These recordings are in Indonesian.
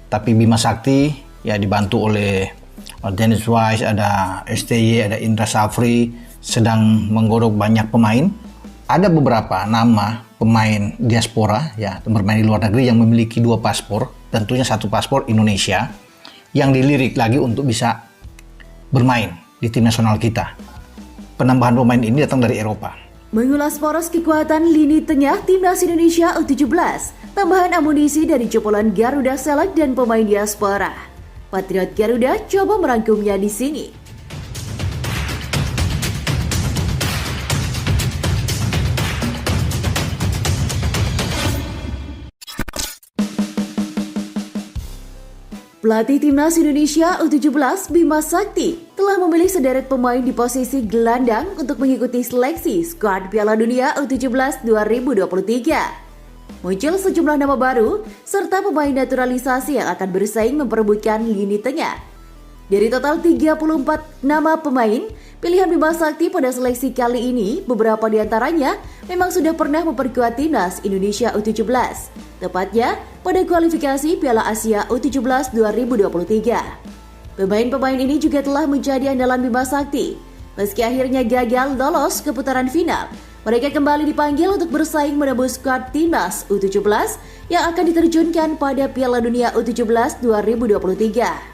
Tapi Bima Sakti ya dibantu oleh Dennis Wise, ada STY, ada Indra Safri sedang menggodok banyak pemain. Ada beberapa nama pemain diaspora ya bermain di luar negeri yang memiliki 2 paspor, tentunya 1 paspor Indonesia yang dilirik lagi untuk bisa bermain di tim nasional kita. Penambahan pemain ini datang dari Eropa. Mengulas poros kekuatan lini tengah Timnas Indonesia U17, tambahan amunisi dari jebolan Garuda Select dan pemain diaspora. Patriot Garuda coba merangkumnya di sini. Pelatih Timnas Indonesia U17 Bima Sakti telah memilih sederet pemain di posisi gelandang untuk mengikuti seleksi skuad Piala Dunia U17 2023. Muncul sejumlah nama baru serta pemain naturalisasi yang akan bersaing memperebutkan lini tengah. Dari total 34 nama pemain, pilihan Bima Sakti pada seleksi kali ini beberapa diantaranya memang sudah pernah memperkuat Timnas Indonesia U17. Tepatnya pada kualifikasi Piala Asia U17 2023. Pemain-pemain ini juga telah menjadi andalan Bima Sakti. Meski akhirnya gagal lolos ke putaran final, mereka kembali dipanggil untuk bersaing menembus skuad Timnas U17 yang akan diterjunkan pada Piala Dunia U17 2023.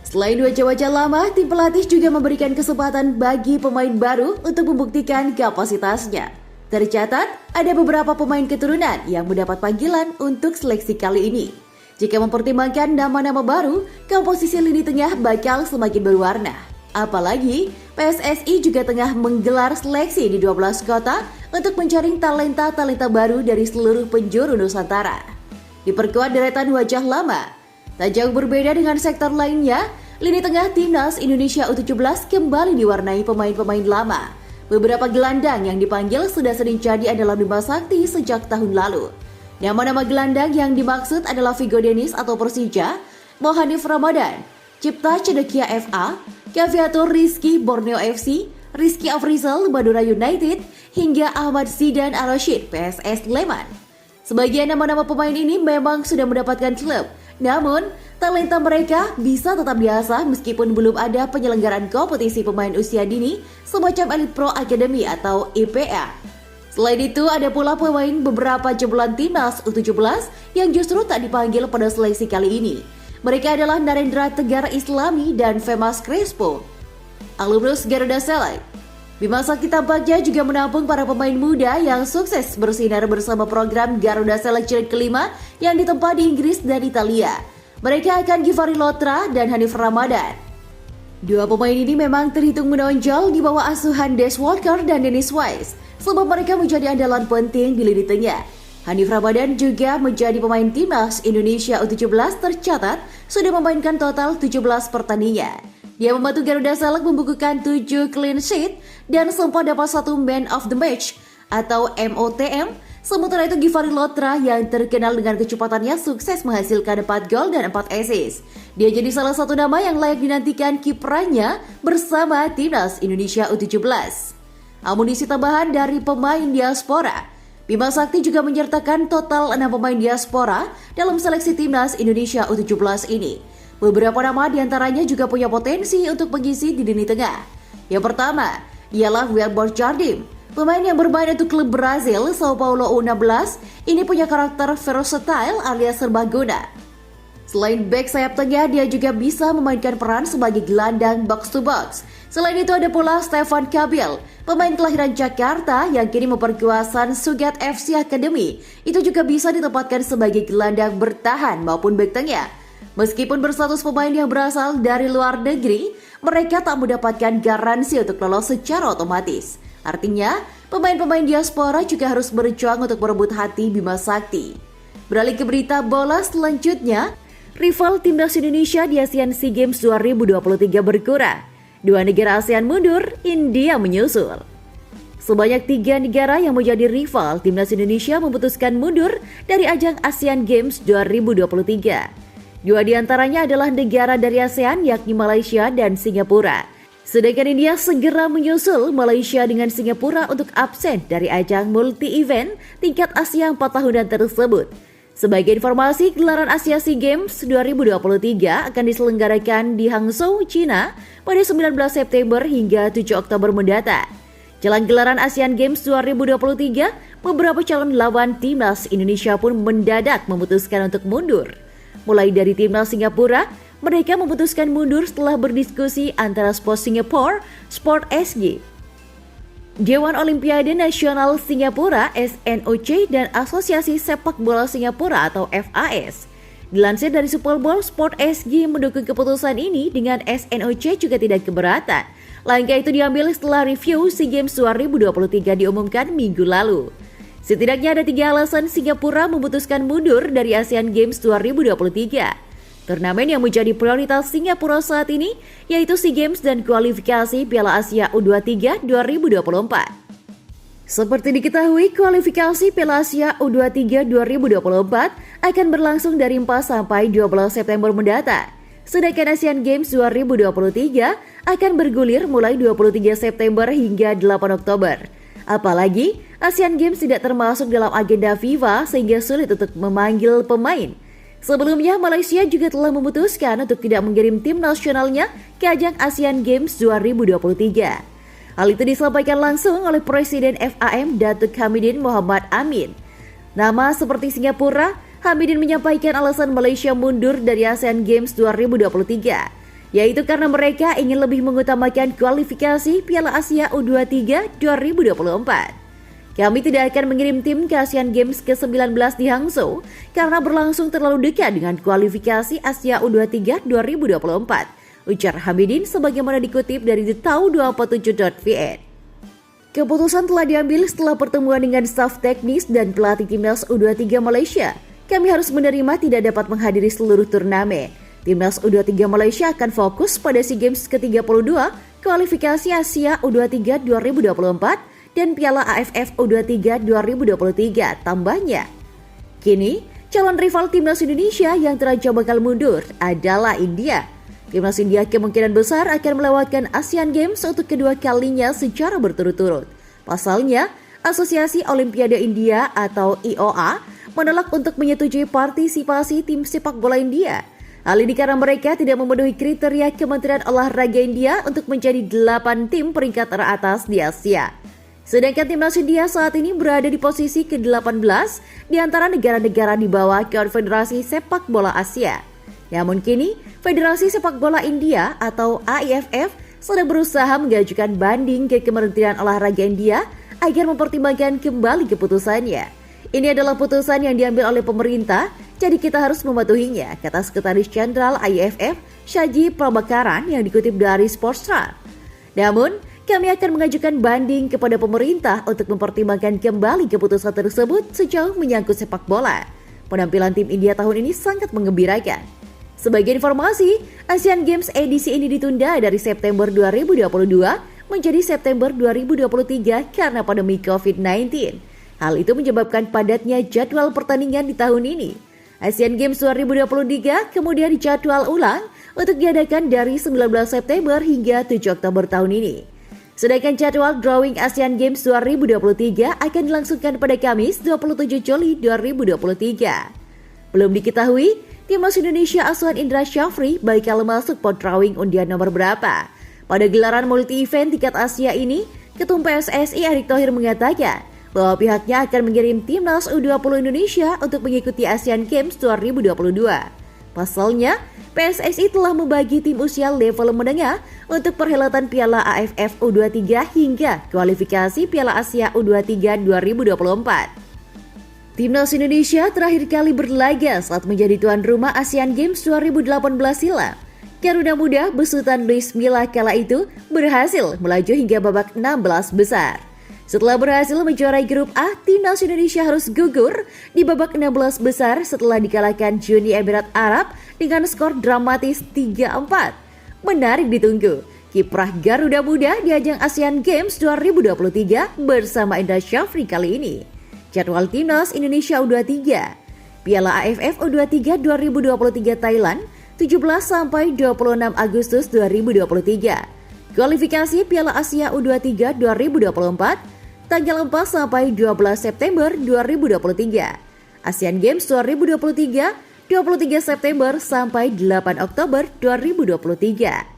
Selain wajah-wajah lama, tim pelatih juga memberikan kesempatan bagi pemain baru untuk membuktikan kapasitasnya. Tercatat, ada beberapa pemain keturunan yang mendapat panggilan untuk seleksi kali ini. Jika mempertimbangkan nama-nama baru, komposisi lini tengah bakal semakin berwarna. Apalagi, PSSI juga tengah menggelar seleksi di 12 kota untuk mencari talenta-talenta baru dari seluruh penjuru Nusantara. Diperkuat deretan wajah lama, tak jauh berbeda dengan sektor lainnya, lini tengah Timnas Indonesia U17 kembali diwarnai pemain-pemain lama. Beberapa gelandang yang dipanggil sudah sering jadi andalan Bima Sakti sejak tahun lalu. Nama-nama gelandang yang dimaksud adalah Vigo Dennis atau Persija, Mohanif Ramadan, Cipta Cedekia FA, Kaviatur Rizky Borneo FC, Rizky Afrizal Madura United, hingga Ahmad Zidan Al-Rashid PSS Sleman. Sebagian nama-nama pemain ini memang sudah mendapatkan klub, namun talenta mereka bisa tetap diasah meskipun belum ada penyelenggaraan kompetisi pemain usia dini semacam Elite Pro Academy atau IPA. Selain itu, ada pula pemain beberapa jebolan Timnas U17 yang justru tak dipanggil pada seleksi kali ini. Mereka adalah Narendra Tegar Islami dan Femas Crespo, alumnus Garuda Select. Bima Sakti tampaknya juga menampung para pemain muda yang sukses bersinar bersama program Garuda Select Jilid kelima yang ditempa di Inggris dan Italia. Mereka akan Givari Lotra dan Hanif Ramadan. Dua pemain ini memang terhitung menonjol di bawah asuhan Des Walker dan Dennis Wise, sebab mereka menjadi andalan penting di lini tengah. Hanif Ramadan juga menjadi pemain Timnas Indonesia U17 tercatat sudah memainkan total 17 pertandingan. Dia membantu Garuda Select membukukan 7 clean sheet dan sempat dapat 1 Man of the Match atau MOTM. Sementara itu Givari Lotra yang terkenal dengan kecepatannya sukses menghasilkan 4 gol dan 4 assist. Dia jadi salah satu nama yang layak dinantikan kiprahnya bersama Timnas Indonesia U17. Amunisi tambahan dari pemain diaspora, Bima Sakti juga menyertakan total 6 pemain diaspora dalam seleksi Timnas Indonesia U17 ini. Beberapa nama diantaranya juga punya potensi untuk mengisi di lini tengah. Yang pertama, ialah Wilbur Jardim, pemain yang bermain untuk klub Brazil Sao Paulo U16. Ini punya karakter versatile alias serbaguna. Selain back sayap tengah, dia juga bisa memainkan peran sebagai gelandang box to box. Selain itu ada pula Stefan Kabil, pemain kelahiran Jakarta yang kini memperkuat Sugat FC Academy. Itu juga bisa ditempatkan sebagai gelandang bertahan maupun back tengah. Meskipun berstatus pemain yang berasal dari luar negeri, mereka tak mendapatkan garansi untuk lolos secara otomatis. Artinya, pemain-pemain diaspora juga harus berjuang untuk merebut hati Bima Sakti. Beralih ke berita bola selanjutnya, rival Timnas Indonesia di ASEAN SEA Games 2023 berkurang. 2 negara ASEAN mundur, India menyusul. Sebanyak 3 negara yang menjadi rival Timnas Indonesia memutuskan mundur dari ajang ASEAN Games 2023. 2 diantaranya adalah negara dari ASEAN yakni Malaysia dan Singapura. Sedangkan India segera menyusul Malaysia dengan Singapura untuk absen dari ajang multi-event tingkat Asia 4 tahunan tersebut. Sebagai informasi, gelaran Asia SEA Games 2023 akan diselenggarakan di Hangzhou, China pada 19 September hingga 7 Oktober mendatang. Jelang gelaran Asian Games 2023, beberapa calon lawan timnas Indonesia pun mendadak memutuskan untuk mundur. Mulai dari timnas Singapura, mereka memutuskan mundur setelah berdiskusi antara Sport Singapore, Sport SG, Dewan Olimpiade Nasional Singapura (SNOC) dan Asosiasi Sepak Bola Singapura atau FAS. Dilansir dari Superball, Sport SG mendukung keputusan ini dengan SNOC juga tidak keberatan. Langkah itu diambil setelah review SEA Games 2023 diumumkan minggu lalu. Setidaknya ada 3 alasan Singapura memutuskan mundur dari Asian Games 2023. Turnamen yang menjadi prioritas Singapura saat ini yaitu SEA Games dan kualifikasi Piala Asia U23 2024. Seperti diketahui, kualifikasi Piala Asia U23 2024 akan berlangsung dari 4 sampai 12 September mendatang. Sedangkan Asian Games 2023 akan bergulir mulai 23 September hingga 8 Oktober. Apalagi, Asian Games tidak termasuk dalam agenda FIFA sehingga sulit untuk memanggil pemain. Sebelumnya, Malaysia juga telah memutuskan untuk tidak mengirim tim nasionalnya ke ajang Asian Games 2023. Hal itu disampaikan langsung oleh Presiden FAM Datuk Hamidin Mohamad Amin. Nama seperti Singapura, Hamidin menyampaikan alasan Malaysia mundur dari Asian Games 2023, yaitu karena mereka ingin lebih mengutamakan kualifikasi Piala Asia U23 2024. Kami tidak akan mengirim tim ke Asian Games ke-19 di Hangzhou karena berlangsung terlalu dekat dengan kualifikasi Asia U23 2024, ujar Hamidin sebagaimana dikutip dari thetau247.vn. Keputusan telah diambil setelah pertemuan dengan staf teknis dan pelatih timnas U23 Malaysia. Kami harus menerima tidak dapat menghadiri seluruh turnamen. Timnas U23 Malaysia akan fokus pada SEA Games ke-32, kualifikasi Asia U23 2024, dan Piala AFF U23 2023 tambahnya. Kini, calon rival timnas Indonesia yang terancam bakal mundur adalah India. Timnas India kemungkinan besar akan melewatkan Asian Games untuk kedua kalinya secara berturut-turut. Pasalnya, Asosiasi Olimpiade India atau IOA menolak untuk menyetujui partisipasi tim sepak bola India. Hal ini karena mereka tidak memenuhi kriteria Kementerian Olahraga India untuk menjadi 8 tim peringkat teratas di Asia. Sedangkan timnas India saat ini berada di posisi ke-18 di antara negara-negara di bawah Konfederasi Sepak Bola Asia. Namun kini, Federasi Sepak Bola India atau AIFF sedang berusaha mengajukan banding ke Kementerian Olahraga India agar mempertimbangkan kembali keputusannya. Ini adalah putusan yang diambil oleh pemerintah, jadi kita harus mematuhinya, kata Sekretaris Jenderal AIFF Shaji Prabhakaran yang dikutip dari Sportstrand. Namun, kami akan mengajukan banding kepada pemerintah untuk mempertimbangkan kembali keputusan tersebut sejauh menyangkut sepak bola. Penampilan tim India tahun ini sangat menggembirakan. Sebagai informasi, Asian Games edisi ini ditunda dari September 2022 menjadi September 2023 karena pandemi COVID-19. Hal itu menyebabkan padatnya jadwal pertandingan di tahun ini. Asian Games 2023 kemudian dijadwal ulang untuk diadakan dari 19 September hingga 7 Oktober tahun ini. Sedangkan jadwal drawing Asian Games 2023 akan dilangsungkan pada Kamis 27 Juli 2023. Belum diketahui, timnas Indonesia asuhan Indra Syafri bakal masuk pot drawing undian nomor berapa. Pada gelaran multi-event tingkat Asia ini, Ketum PSSI Erick Thohir mengatakan bahwa pihaknya akan mengirim timnas U20 Indonesia untuk mengikuti Asian Games 2022. Pasalnya, PSSI telah membagi tim usia level menengah untuk perhelatan Piala AFF U23 hingga kualifikasi Piala Asia U23 2024. Timnas Indonesia terakhir kali berlaga saat menjadi tuan rumah Asian Games 2018 silam. Garuda Muda besutan Luis Milla kala itu berhasil melaju hingga babak 16 besar. Setelah berhasil menjuarai grup A, timnas Indonesia harus gugur di babak 16 besar setelah dikalahkan Uni Emirat Arab dengan skor dramatis 3-4. Menarik ditunggu, kiprah Garuda Muda di ajang Asian Games 2023 bersama Indra Syafri kali ini. Jadwal timnas Indonesia U23, Piala AFF U23 2023 Thailand, 17-26 Agustus 2023. Kualifikasi Piala Asia U23 2024, tanggal 4-12 September 2023. Asian Games 2023, 23 September sampai 8 Oktober 2023.